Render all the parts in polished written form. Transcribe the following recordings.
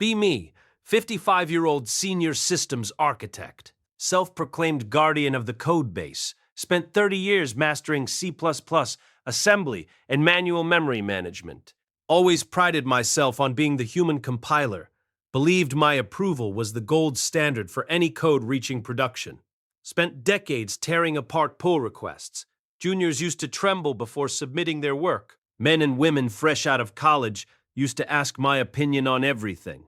Be me, 55-year-old senior systems architect, self-proclaimed guardian of the code base, spent 30 years mastering C++, assembly, and manual memory management. Always prided myself on being the human compiler, believed my approval was the gold standard for any code reaching production. Spent decades tearing apart pull requests. Juniors used to tremble before submitting their work. Men and women fresh out of college used to ask my opinion on everything.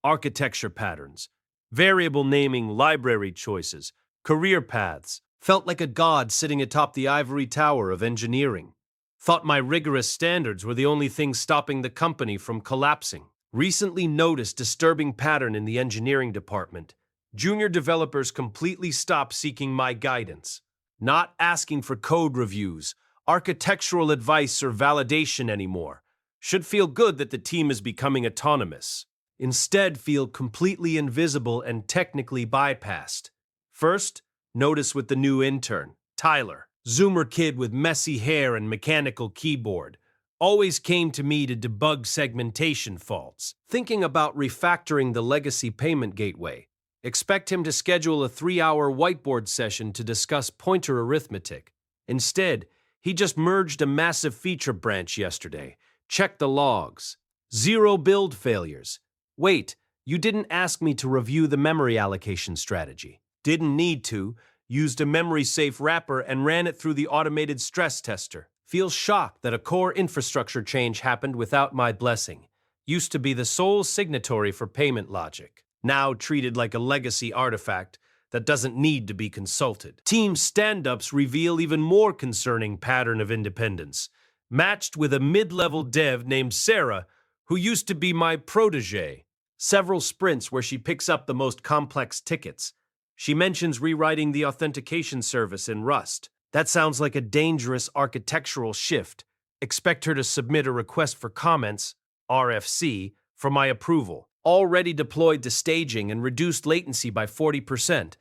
Architecture patterns, variable naming, library choices, career paths. Felt like a god sitting atop the ivory tower of engineering. Thought my rigorous standards were the only thing stopping the company from collapsing. Recently noticed disturbing pattern in the engineering department. Junior developers completely stopped seeking my guidance. Not asking for code reviews, architectural advice, or validation anymore. Should feel good that the team is becoming autonomous. Instead, feel completely invisible and technically bypassed. First, notice with the new intern, Tyler. Zoomer kid with messy hair and mechanical keyboard. Always came to me to debug segmentation faults. Thinking about refactoring the legacy payment gateway. Expect him to schedule a 3-hour whiteboard session to discuss pointer arithmetic. Instead, he just merged a massive feature branch yesterday. Check the logs. 0 build failures. Wait, you didn't ask me to review the memory allocation strategy. Didn't need to. Used a memory-safe wrapper and ran it through the automated stress tester. Feels shocked that a core infrastructure change happened without my blessing. Used to be the sole signatory for payment logic. Now treated like a legacy artifact that doesn't need to be consulted. Team stand-ups reveal even more concerning pattern of independence. Matched with a mid-level dev named Sarah, who used to be my protege. Several sprints where she picks up the most complex tickets. She mentions rewriting the authentication service in Rust. That sounds like a dangerous architectural shift. Expect her to submit a request for comments, RFC, for my approval. Already deployed to staging and reduced latency by 40%.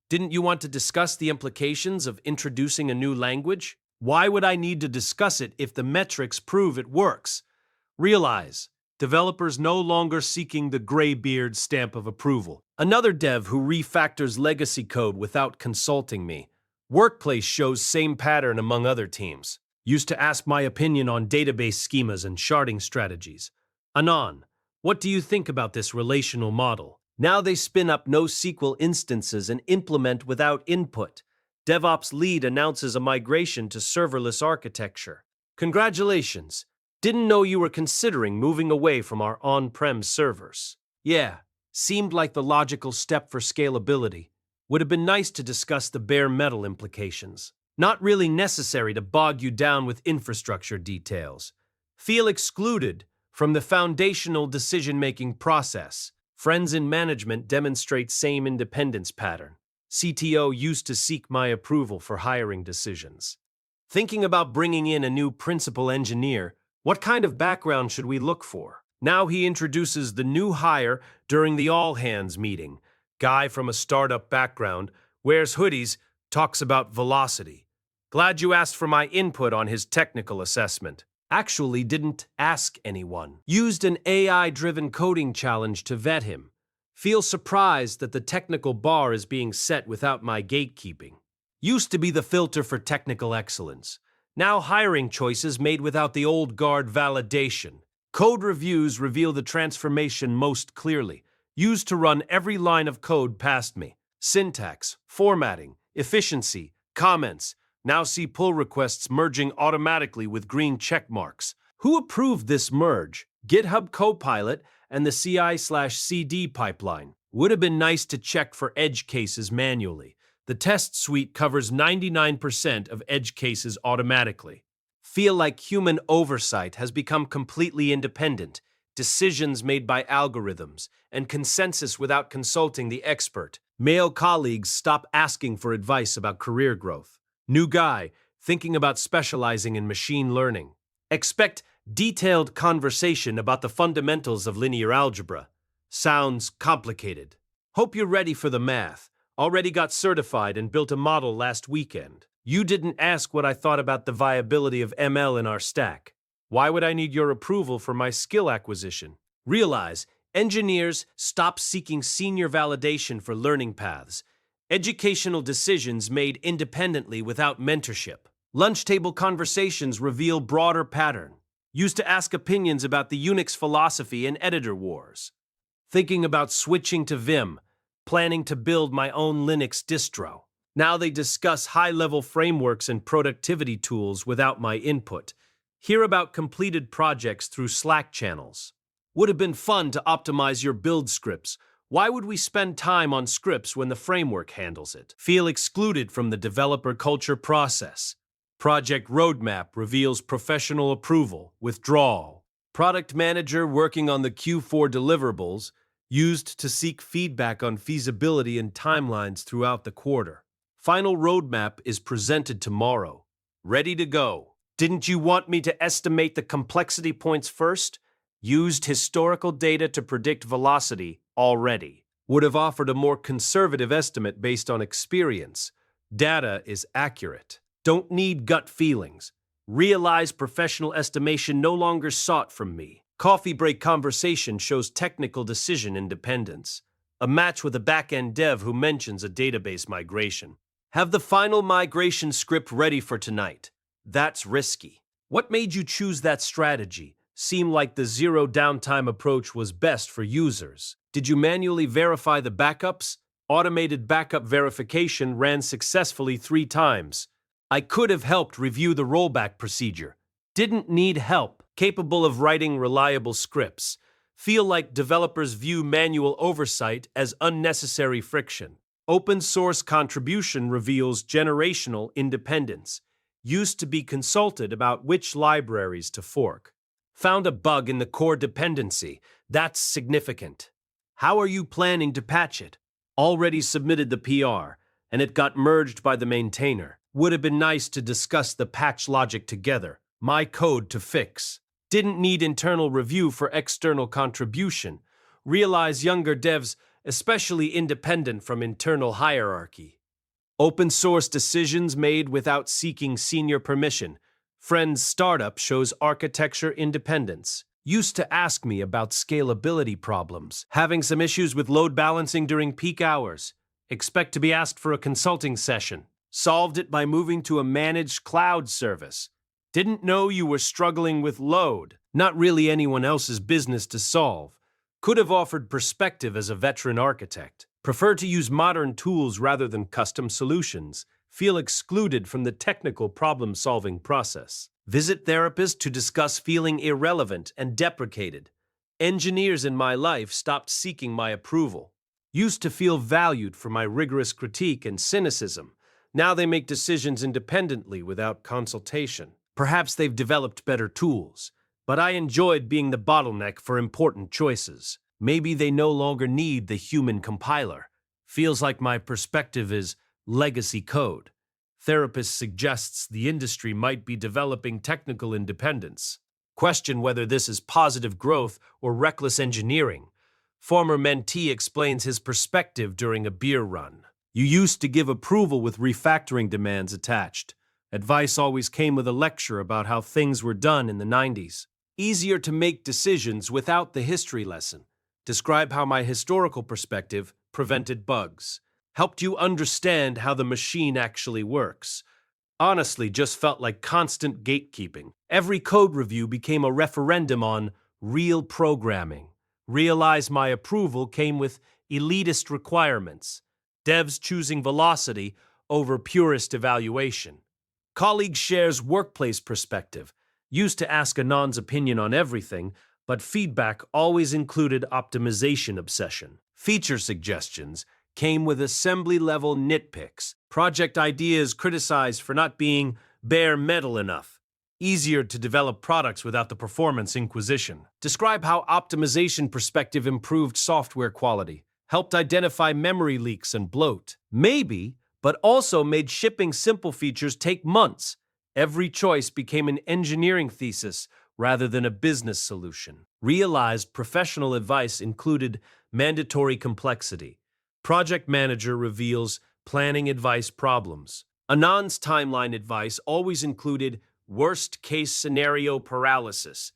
Didn't you want to discuss the implications of introducing a new language? Why would I need to discuss it if the metrics prove it works? Realize, developers no longer seeking the graybeard stamp of approval. Another dev who refactors legacy code without consulting me. Workplace shows same pattern among other teams. Used to ask my opinion on database schemas and sharding strategies. Anon, what do you think about this relational model? Now they spin up NoSQL instances and implement without input. DevOps lead announces a migration to serverless architecture. Congratulations. Didn't know you were considering moving away from our on-prem servers. Yeah, seemed like the logical step for scalability. Would have been nice to discuss the bare metal implications. Not really necessary to bog you down with infrastructure details. Feel excluded from the foundational decision-making process. Friends in management demonstrate same independence pattern. CTO used to seek my approval for hiring decisions. Thinking about bringing in a new principal engineer, what kind of background should we look for? Now he introduces the new hire during the all-hands meeting. Guy from a startup background, wears hoodies, talks about velocity. Glad you asked for my input on his technical assessment. Actually didn't ask anyone. Used an AI-driven coding challenge to vet him. Feel surprised that the technical bar is being set without my gatekeeping. Used to be the filter for technical excellence. Now hiring choices made without the old guard validation. Code reviews reveal the transformation most clearly. Used to run every line of code past me. Syntax, formatting, efficiency, comments. Now see pull requests merging automatically with green check marks. Who approved this merge? GitHub Copilot and the CI/CD pipeline. Would have been nice to check for edge cases manually. The test suite covers 99% of edge cases automatically. Feel like human oversight has become completely independent. Decisions made by algorithms, and consensus without consulting the expert. Male colleagues stop asking for advice about career growth. New guy, thinking about specializing in machine learning. Expect detailed conversation about the fundamentals of linear algebra. Sounds complicated. Hope you're ready for the math. Already got certified and built a model last weekend. You didn't ask what I thought about the viability of ML in our stack. Why would I need your approval for my skill acquisition? Realize, Engineers stopped seeking senior validation for learning paths. Educational decisions made independently without mentorship. Lunch table conversations reveal broader pattern. Used to ask opinions about the Unix philosophy and editor wars. Thinking about switching to Vim, planning to build my own Linux distro. Now they discuss high-level frameworks and productivity tools without my input. Hear about completed projects through Slack channels. Would have been fun to optimize your build scripts. Why would we spend time on scripts when the framework handles it? Feel excluded from the developer culture process. Project roadmap reveals professional approval, withdrawal. Product manager working on the Q4 deliverables used to seek feedback on feasibility and timelines throughout the quarter. Final roadmap is presented tomorrow. Ready to go. Didn't you want me to estimate the complexity points first? Used historical data to predict velocity already. Would have offered a more conservative estimate based on experience. Data is accurate. Don't need gut feelings. Realize professional estimation no longer sought from me. Coffee break conversation shows technical decision independence. A match with a back-end dev who mentions a database migration. Have the final migration script ready for tonight. That's risky. What made you choose that strategy? Seemed like the zero downtime approach was best for users. Did you manually verify the backups? Automated backup verification ran successfully 3 times. I could have helped review the rollback procedure. Didn't need help. Capable of writing reliable scripts. Feel like developers view manual oversight as unnecessary friction. Open source contribution reveals generational independence. Used to be consulted about which libraries to fork. Found a bug in the core dependency. That's significant. How are you planning to patch it? Already submitted the PR, and it got merged by the maintainer. Would have been nice to discuss the patch logic together. My code to fix. Didn't need internal review for external contribution. Realize younger devs, especially independent from internal hierarchy. Open source decisions made without seeking senior permission. Friend's startup shows architecture independence. Used to ask me about scalability problems. Having some issues with load balancing during peak hours. Expect to be asked for a consulting session. Solved it by moving to a managed cloud service. Didn't know you were struggling with load. Not really anyone else's business to solve. Could have offered perspective as a veteran architect. Prefer to use modern tools rather than custom solutions. Feel excluded from the technical problem-solving process. Visit therapist to discuss feeling irrelevant and deprecated. Engineers in my life stopped seeking my approval. Used to feel valued for my rigorous critique and cynicism. Now they make decisions independently without consultation. Perhaps they've developed better tools, but I enjoyed being the bottleneck for important choices. Maybe they no longer need the human compiler. Feels like my perspective is legacy code. Therapist suggests the industry might be developing technical independence. Question whether this is positive growth or reckless engineering. Former mentee explains his perspective during a beer run. You used to give approval with refactoring demands attached. Advice always came with a lecture about how things were done in the 90s. Easier to make decisions without the history lesson. Describe how my historical perspective prevented bugs. Helped you understand how the machine actually works. Honestly, just felt like constant gatekeeping. Every code review became a referendum on real programming. Realize my approval came with elitist requirements. Devs choosing velocity over purist evaluation. Colleague shares workplace perspective. Used to ask Anon's opinion on everything, but feedback always included optimization obsession. Feature suggestions came with assembly-level nitpicks. Project ideas criticized for not being bare metal enough. Easier to develop products without the performance inquisition. Describe how optimization perspective improved software quality. Helped identify memory leaks and bloat. Maybe, but also made shipping simple features take months. Every choice became an engineering thesis rather than a business solution. Realized professional advice included mandatory complexity. Project manager reveals planning advice problems. Anon's timeline advice always included worst-case scenario paralysis.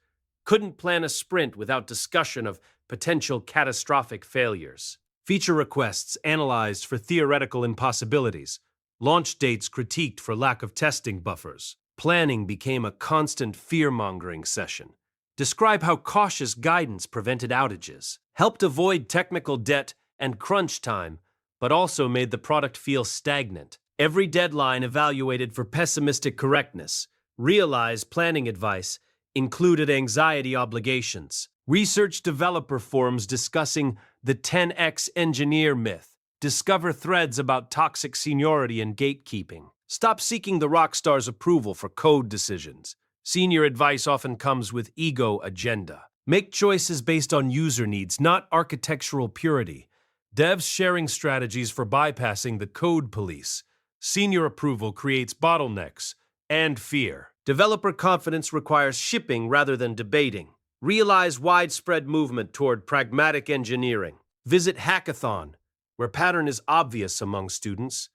Couldn't plan a sprint without discussion of potential catastrophic failures. Feature requests analyzed for theoretical impossibilities. Launch dates critiqued for lack of testing buffers. Planning became a constant fear-mongering session. Describe how cautious guidance prevented outages, helped avoid technical debt and crunch time, but also made the product feel stagnant. Every deadline evaluated for pessimistic correctness. Realize planning advice included anxiety obligations. Research developer forums discussing the 10x engineer myth. Discover threads about toxic seniority and gatekeeping. Stop seeking the rock star's approval for code decisions. Senior advice often comes with ego agenda. Make choices based on user needs, not architectural purity. Devs sharing strategies for bypassing the code police. Senior approval creates bottlenecks and fear. Developer confidence requires shipping rather than debating. Realize widespread movement toward pragmatic engineering. Visit Hackathon, where pattern is obvious among students.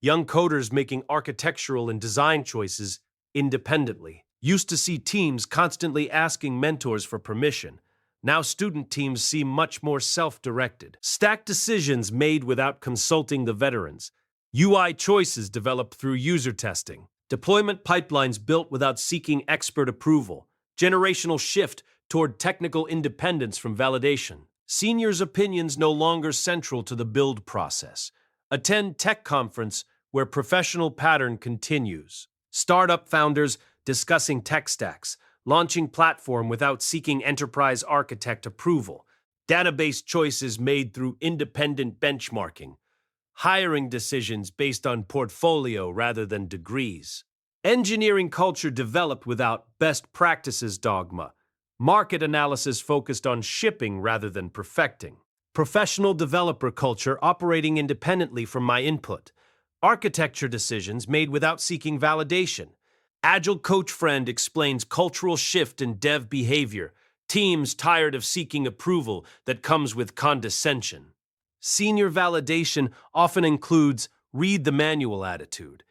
Young coders making architectural and design choices independently. Used to see teams constantly asking mentors for permission. Now student teams seem much more self-directed. Stack decisions made without consulting the veterans. UI choices developed through user testing. Deployment pipelines built without seeking expert approval. Generational shift toward technical independence from validation. Seniors' opinions no longer central to the build process. Attend tech conference where professional pattern continues. Startup founders discussing tech stacks, launching platform without seeking enterprise architect approval, database choices made through independent benchmarking, hiring decisions based on portfolio rather than degrees. Engineering culture developed without best practices dogma, market analysis focused on shipping rather than perfecting. Professional developer culture operating independently from my input, architecture decisions made without seeking validation. Agile coach friend explains cultural shift in dev behavior, teams tired of seeking approval that comes with condescension. Senior validation often includes read the manual attitude.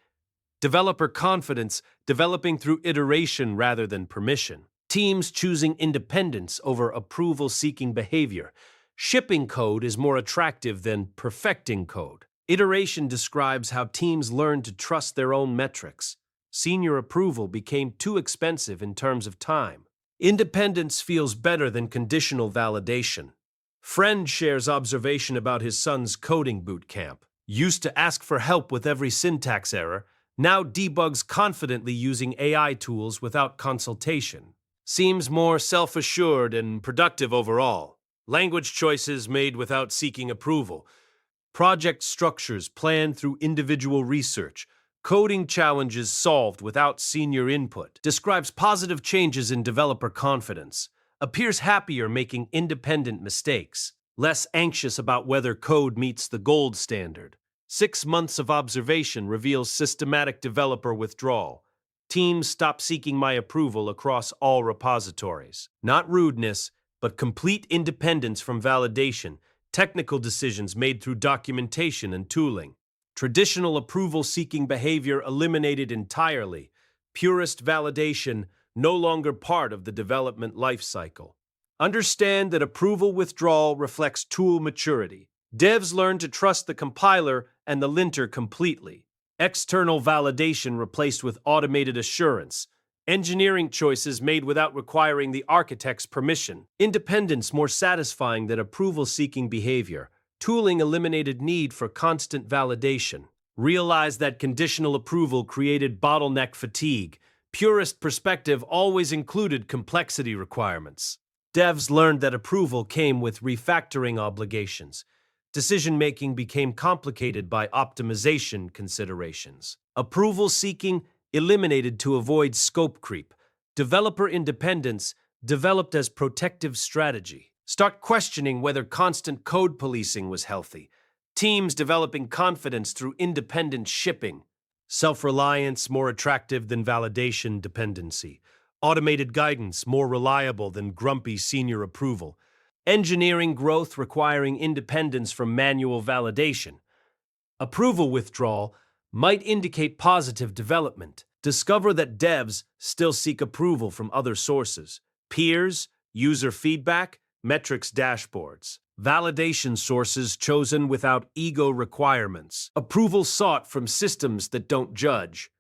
Developer confidence developing through iteration rather than permission. Teams choosing independence over approval-seeking behavior. Shipping code is more attractive than perfecting code. Iteration describes how teams learn to trust their own metrics. Senior approval became too expensive in terms of time. Independence feels better than conditional validation. Friend shares observation about his son's coding boot camp. Used to ask for help with every syntax error, now debugs confidently using AI tools without consultation. Seems more self-assured and productive overall. Language choices made without seeking approval. Project structures planned through individual research. Coding challenges solved without senior input. Describes positive changes in developer confidence. Appears happier making independent mistakes. Less anxious about whether code meets the gold standard. 6 months of observation reveals systematic developer withdrawal. Teams stop seeking my approval across all repositories. Not rudeness, but complete independence from validation. Technical decisions made through documentation and tooling. Traditional approval-seeking behavior eliminated entirely. Purist validation no longer part of the development lifecycle. Understand that approval withdrawal reflects tool maturity. Devs learn to trust the compiler and the linter completely. External validation replaced with automated assurance. Engineering choices made without requiring the architect's permission. Independence more satisfying than approval-seeking behavior. Tooling eliminated need for constant validation. Realize that conditional approval created bottleneck fatigue. Purist perspective always included complexity requirements. Devs learned that approval came with refactoring obligations. Decision-making became complicated by optimization considerations. Approval-seeking eliminated to avoid scope creep. Developer independence developed as protective strategy. Start questioning whether constant code policing was healthy. Teams developing confidence through independent shipping. Self-reliance more attractive than validation dependency. Automated guidance more reliable than grumpy senior approval. Engineering growth requiring independence from manual validation. Approval withdrawal might indicate positive development. Discover that devs still seek approval from other sources. Peers, user feedback, metrics dashboards, validation sources chosen without ego requirements, approval sought from systems that don't judge,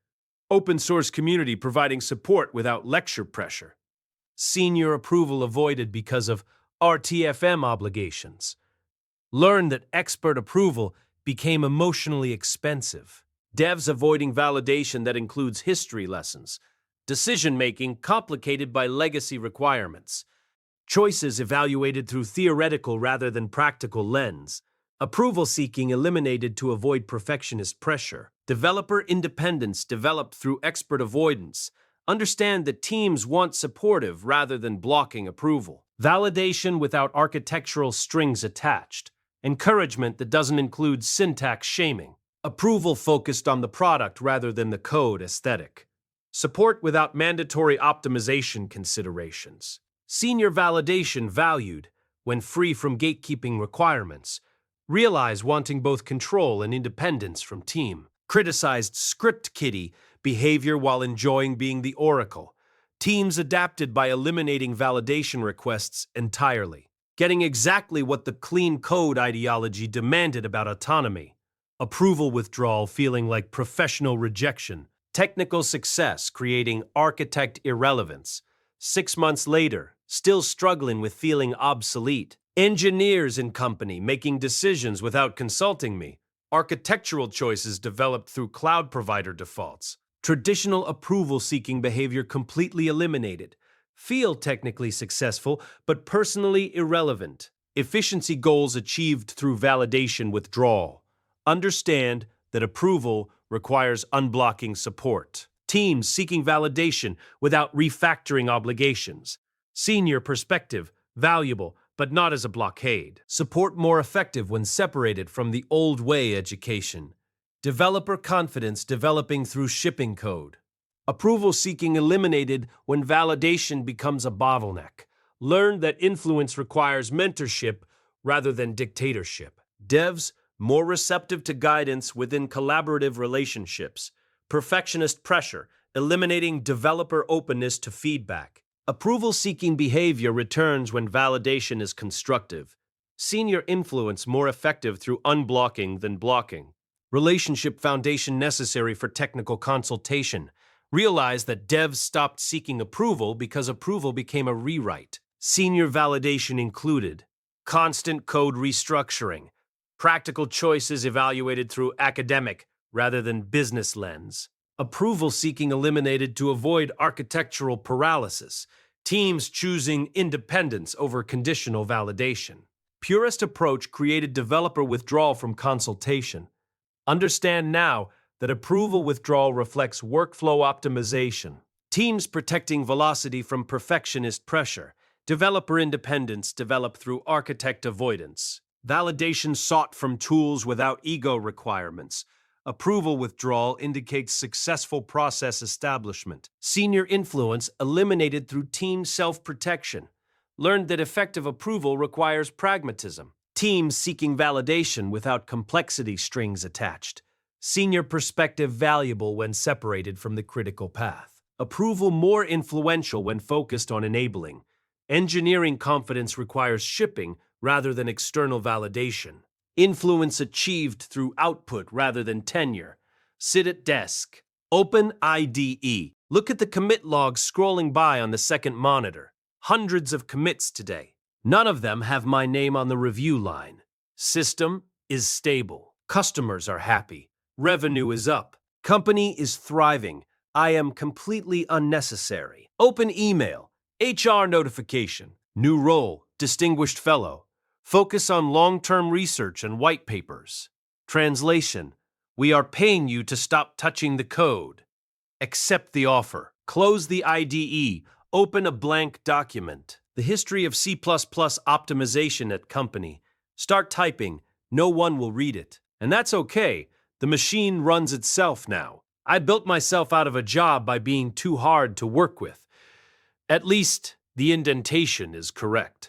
open source community providing support without lecture pressure, senior approval avoided because of RTFM obligations. Learn that expert approval became emotionally expensive. Devs avoiding validation that includes history lessons. Decision-making complicated by legacy requirements. Choices evaluated through theoretical rather than practical lens. Approval seeking eliminated to avoid perfectionist pressure. Developer independence developed through expert avoidance. Understand that teams want supportive rather than blocking approval. Validation without architectural strings attached. Encouragement that doesn't include syntax shaming. Approval focused on the product rather than the code aesthetic. Support without mandatory optimization considerations. Senior validation valued when free from gatekeeping requirements. Realize wanting both control and independence from team. Criticized script kiddie behavior while enjoying being the oracle. Teams adapted by eliminating validation requests entirely. Getting exactly what the clean code ideology demanded about autonomy. Approval withdrawal feeling like professional rejection. Technical success creating architect irrelevance. 6 months later, still struggling with feeling obsolete. Engineers in company making decisions without consulting me. Architectural choices developed through cloud provider defaults. Traditional approval-seeking behavior completely eliminated. Feel technically successful, but personally irrelevant. Efficiency goals achieved through validation withdrawal. Understand that approval requires unblocking support. Teams seeking validation without refactoring obligations. Senior perspective, valuable, but not as a blockade. Support more effective when separated from the old way education. Developer confidence developing through shipping code. Approval seeking eliminated when validation becomes a bottleneck. Learn that influence requires mentorship rather than dictatorship. Devs more receptive to guidance within collaborative relationships. Perfectionist pressure, eliminating developer openness to feedback. Approval-seeking behavior returns when validation is constructive. Senior influence more effective through unblocking than blocking. Relationship foundation necessary for technical consultation. Realize that devs stopped seeking approval because approval became a rewrite. Senior validation included. Constant code restructuring. Practical choices evaluated through academic rather than business lens. Approval seeking eliminated to avoid architectural paralysis. Teams choosing independence over conditional validation. Purist approach created developer withdrawal from consultation. Understand now that approval withdrawal reflects workflow optimization. Teams protecting velocity from perfectionist pressure. Developer independence developed through architect avoidance. Validation sought from tools without ego requirements. Approval withdrawal indicates successful process establishment. Senior influence eliminated through team self-protection. Learned that effective approval requires pragmatism. Teams seeking validation without complexity strings attached. Senior perspective valuable when separated from the critical path. Approval more influential when focused on enabling. Engineering confidence requires shipping rather than external validation. Influence achieved through output rather than tenure. Sit at desk. Open IDE. Look at the commit logs scrolling by on the second monitor. Hundreds of commits today. None of them have my name on the review line. System is stable. Customers are happy. Revenue is up. Company is thriving. I am completely unnecessary. Open email. HR notification. New role. Distinguished fellow. Focus on long-term research and white papers. Translation. We are paying you to stop touching the code. Accept the offer. Close the IDE. Open a blank document. The history of C++ optimization at company. Start typing. No one will read it. And that's okay. The machine runs itself now. I built myself out of a job by being too hard to work with. At least the indentation is correct.